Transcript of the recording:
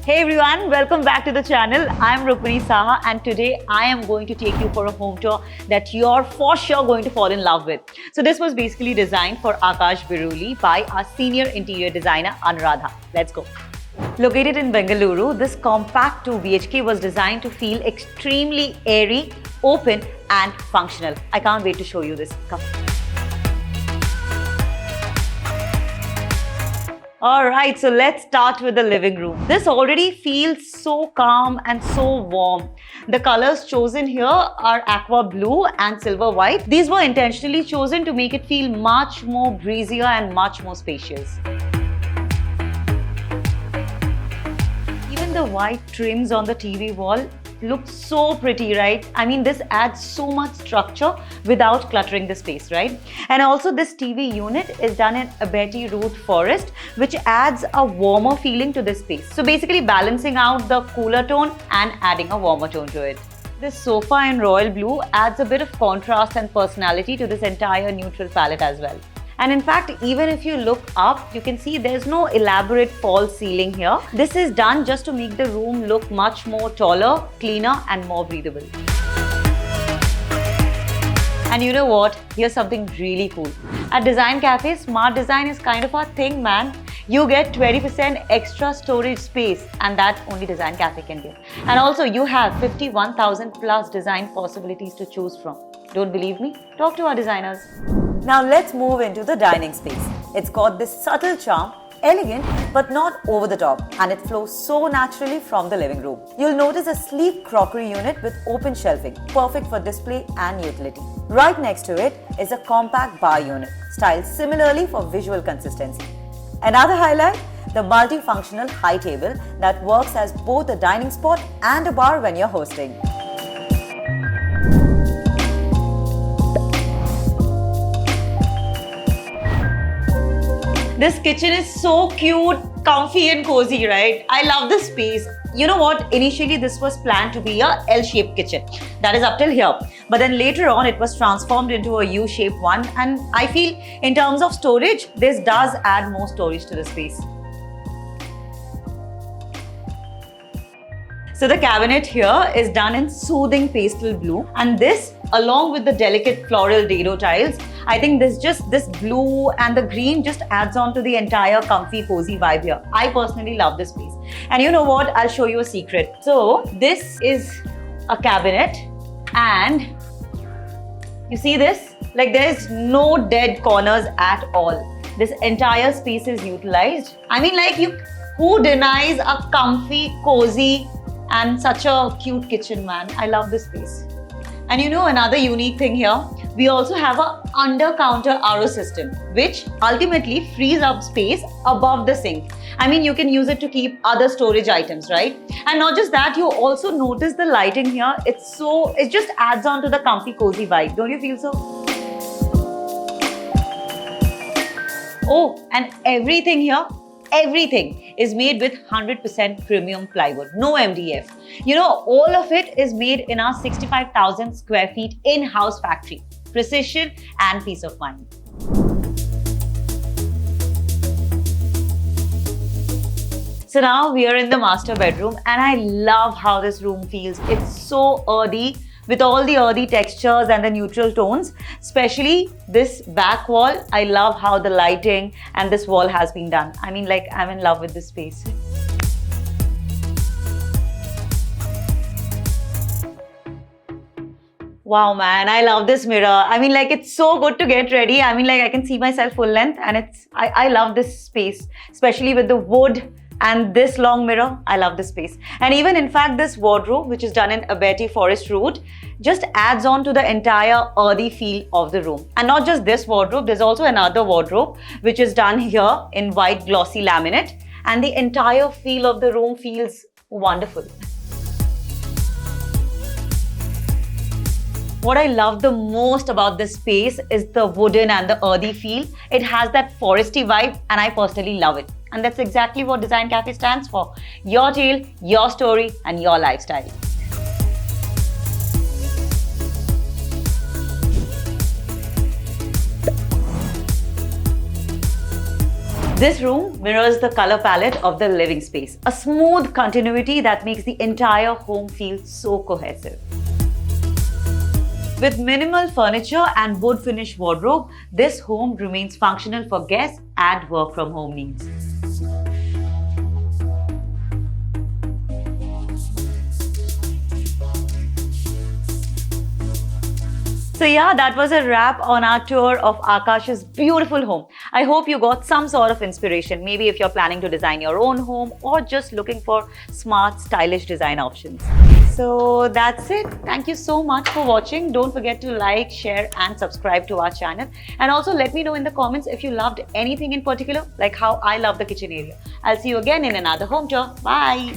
Hey everyone, welcome back to the channel. I'm Rukmini Saha and today I am going to take you for a home tour that you're for sure going to fall in love with. So this was basically designed for Akash Biruli by our senior interior designer Anuradha. Let's go. Located in Bengaluru, this compact 2 BHK was designed to feel extremely airy, open and functional. I can't wait to show you this. Come. Alright, so let's start with the living room. This already feels so calm and so warm. The colors chosen here are aqua blue and silver white. These were intentionally chosen to make it feel much more breezier and much more spacious. Even the white trims on the TV wall look so pretty, right? I mean, this adds so much structure without cluttering the space, right? And also this TV unit is done in Abeti root forest, which adds a warmer feeling to this space. So basically balancing out the cooler tone and adding a warmer tone to it. This sofa in royal blue adds a bit of contrast and personality to this entire neutral palette as well. And in fact, even if you look up, you can see there's no elaborate false ceiling here. This is done just to make the room look much more taller, cleaner and more breathable. And you know what? Here's something really cool. At Design Cafe, smart design is kind of our thing, man. You get 20% extra storage space and that only Design Cafe can give. And also you have 51,000 plus design possibilities to choose from. Don't believe me? Talk to our designers. Now let's move into the dining space. It's got this subtle charm, elegant but not over the top, and it flows so naturally from the living room. You'll notice a sleek crockery unit with open shelving, perfect for display and utility. Right next to it is a compact bar unit, styled similarly for visual consistency. Another highlight, the multifunctional high table that works as both a dining spot and a bar when you're hosting. This kitchen is so cute, comfy and cozy, right? I love this space. You know what? Initially, this was planned to be a L-shaped kitchen. That is up till here. But then later on, it was transformed into a U-shaped one. And I feel in terms of storage, this does add more storage to the space. So the cabinet here is done in soothing pastel blue. And this, along with the delicate floral dado tiles, I think this blue and the green just adds on to the entire comfy, cozy vibe here. I personally love this piece. And you know what? I'll show you a secret. So this is a cabinet and you see this? Like there's no dead corners at all. This entire space is utilized. I mean, like who denies a comfy, cozy and such a cute kitchen, man? I love this space. And you know another unique thing here, we also have a under-counter RO system, which ultimately frees up space above the sink. I mean, you can use it to keep other storage items, right? And not just that, you also notice the lighting here. It just adds on to the comfy, cozy vibe. Don't you feel so? Oh, and everything here, everything is made with 100% premium plywood, no MDF. You know, all of it is made in our 65,000 square feet in-house factory. Precision and peace of mind. So now we are in the master bedroom and I love how this room feels. It's so earthy with all the earthy textures and the neutral tones, especially this back wall. I love how the lighting and this wall has been done. I mean, like, I'm in love with this space. Wow, man, I love this mirror. I mean, like, it's so good to get ready. I mean, like, I can see myself full length and I love this space, especially with the wood and this long mirror. I love this space. And even in fact, this wardrobe, which is done in Abeti forest root, just adds on to the entire earthy feel of the room. And not just this wardrobe, there's also another wardrobe, which is done here in white glossy laminate. And the entire feel of the room feels wonderful. What I love the most about this space is the wooden and the earthy feel. It has that foresty vibe and I personally love it. And that's exactly what Design Cafe stands for. Your tale, your story and your lifestyle. This room mirrors the color palette of the living space, a smooth continuity that makes the entire home feel so cohesive. With minimal furniture and wood finish wardrobe, this home remains functional for guests and work from home needs. So yeah, that was a wrap on our tour of Akash's beautiful home. I hope you got some sort of inspiration, maybe if you're planning to design your own home or just looking for smart, stylish design options. So that's it. Thank you so much for watching. Don't forget to like, share and subscribe to our channel. And also let me know in the comments if you loved anything in particular, like how I love the kitchen area. I'll see you again in another home tour. Bye.